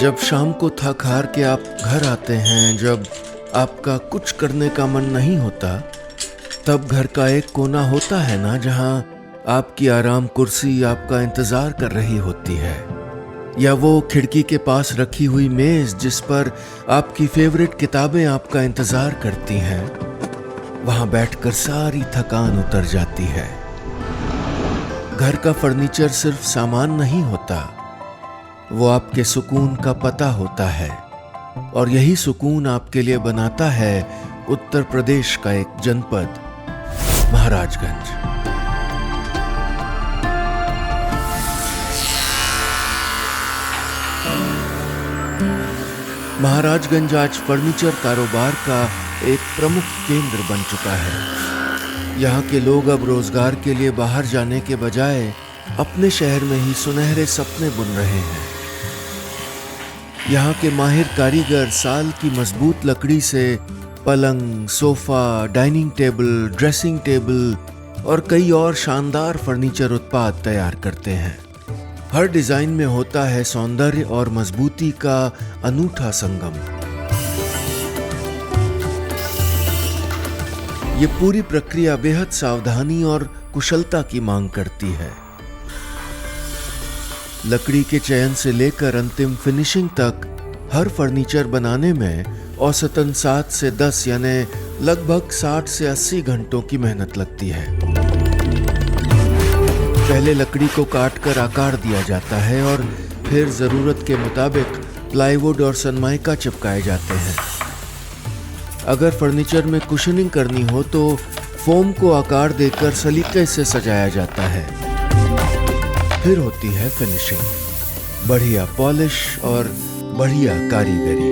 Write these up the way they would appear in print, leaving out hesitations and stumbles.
जब शाम को थक हार के आप घर आते हैं, जब आपका कुछ करने का मन नहीं होता, तब घर का एक कोना होता है ना जहां आपकी आराम कुर्सी आपका इंतजार कर रही होती है, या वो खिड़की के पास रखी हुई मेज जिस पर आपकी फेवरेट किताबें आपका इंतजार करती हैं। वहां बैठकर सारी थकान उतर जाती है। घर का फर्नीचर सिर्फ सामान नहीं होता, वो आपके सुकून का पता होता है, और यही सुकून आपके लिए बनाता है उत्तर प्रदेश का एक जनपद, महाराजगंज। महाराजगंज आज फर्नीचर कारोबार का एक प्रमुख केंद्र बन चुका है। यहाँ के लोग अब रोजगार के लिए बाहर जाने के बजाय अपने शहर में ही सुनहरे सपने बुन रहे हैं। यहाँ के माहिर कारीगर साल की मजबूत लकड़ी से पलंग, sofa, dining table, dressing table और कई और शानदार फर्नीचर उत्पाद तैयार करते हैं। हर डिजाइन में होता है सौंदर्य और मजबूती का अनूठा संगम। ये पूरी प्रक्रिया बेहद सावधानी और कुशलता की मांग करती है। लकड़ी के चयन से लेकर अंतिम फिनिशिंग तक हर फर्नीचर बनाने में औसतन 7 से 10 यानी लगभग 60 से 80 घंटों की मेहनत लगती है। पहले लकड़ी को काटकर आकार दिया जाता है और फिर जरूरत के मुताबिक प्लाईवुड और सनमाइका चिपकाए जाते हैं। अगर फर्नीचर में कुशनिंग करनी हो तो फोम को आकार देकर सलीके से सजाया जाता है। फिर होती है फिनिशिंग, बढ़िया पॉलिश और बढ़िया कारीगरी।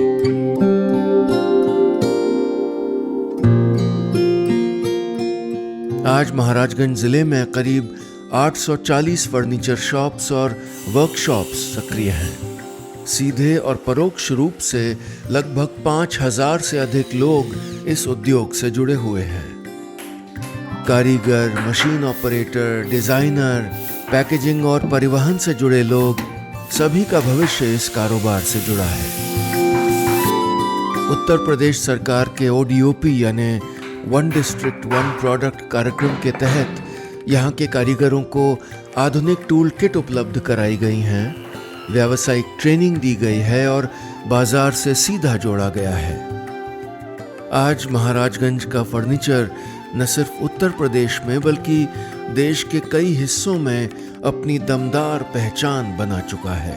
आज महाराजगंज जिले में करीब 840 फर्नीचर शॉप्स और वर्कशॉप्स सक्रिय हैं। सीधे और परोक्ष रूप से लगभग 5000 से अधिक लोग इस उद्योग से जुड़े हुए हैं। कारीगर, मशीन ऑपरेटर, डिजाइनर, पैकेजिंग और परिवहन से जुड़े लोग, सभी का भविष्य इस कारोबार से जुड़ा है। उत्तर प्रदेश सरकार के ODOP यानी वन डिस्ट्रिक्ट वन प्रोडक्ट कार्यक्रम के तहत यहाँ के कारीगरों को आधुनिक टूल किट उपलब्ध कराई गई हैं, व्यावसायिक ट्रेनिंग दी गई है और बाजार से सीधा जोड़ा गया है। आज महाराजगंज का फर्नीचर न सिर्फ उत्तर प्रदेश में बल्कि देश के कई हिस्सों में अपनी दमदार पहचान बना चुका है।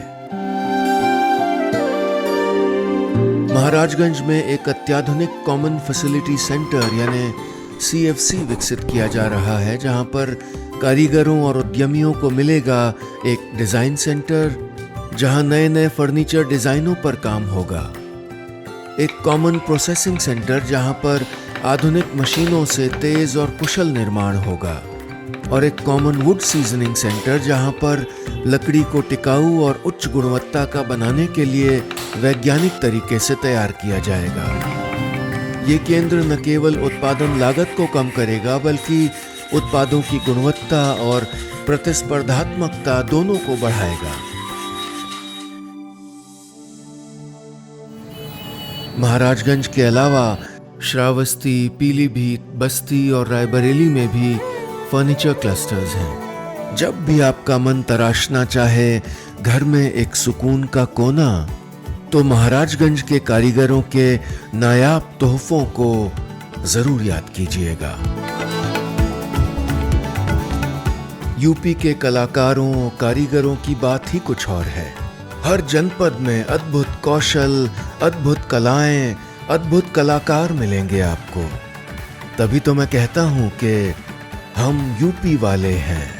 महाराजगंज में एक अत्याधुनिक कॉमन फैसिलिटी सेंटर यानी CFC विकसित किया जा रहा है, जहां पर कारीगरों और उद्यमियों को मिलेगा एक डिजाइन सेंटर जहां नए नए फर्नीचर डिजाइनों पर काम होगा, एक कॉमन प्रोसेसिंग सेंटर जहां पर आधुनिक मशीनों से तेज और कुशल निर्माण होगा, और एक कॉमन वुड सीजनिंग सेंटर जहां पर लकड़ी को टिकाऊ और उच्च गुणवत्ता का बनाने के लिए वैज्ञानिक तरीके से तैयार किया जाएगा। ये केंद्र न केवल उत्पादन लागत को कम करेगा बल्कि उत्पादों की गुणवत्ता और प्रतिस्पर्धात्मकता दोनों को बढ़ाएगा। महाराजगंज के अलावा श्रावस्ती, पीलीभीत, बस्ती और रायबरेली में भी फर्नीचर क्लस्टर्स हैं। जब भी आपका मन तराशना चाहे घर में एक सुकून का कोना, तो महाराजगंज के कारीगरों के नायाब तोहफों को जरूर याद कीजिएगा। यूपी के कलाकारों, कारीगरों की बात ही कुछ और है। हर जनपद में अद्भुत कौशल, अद्भुत कलाएं, अद्भुत कलाकार मिलेंगे आपको। तभी तो मैं कहता हूं कि हम यूपी वाले हैं।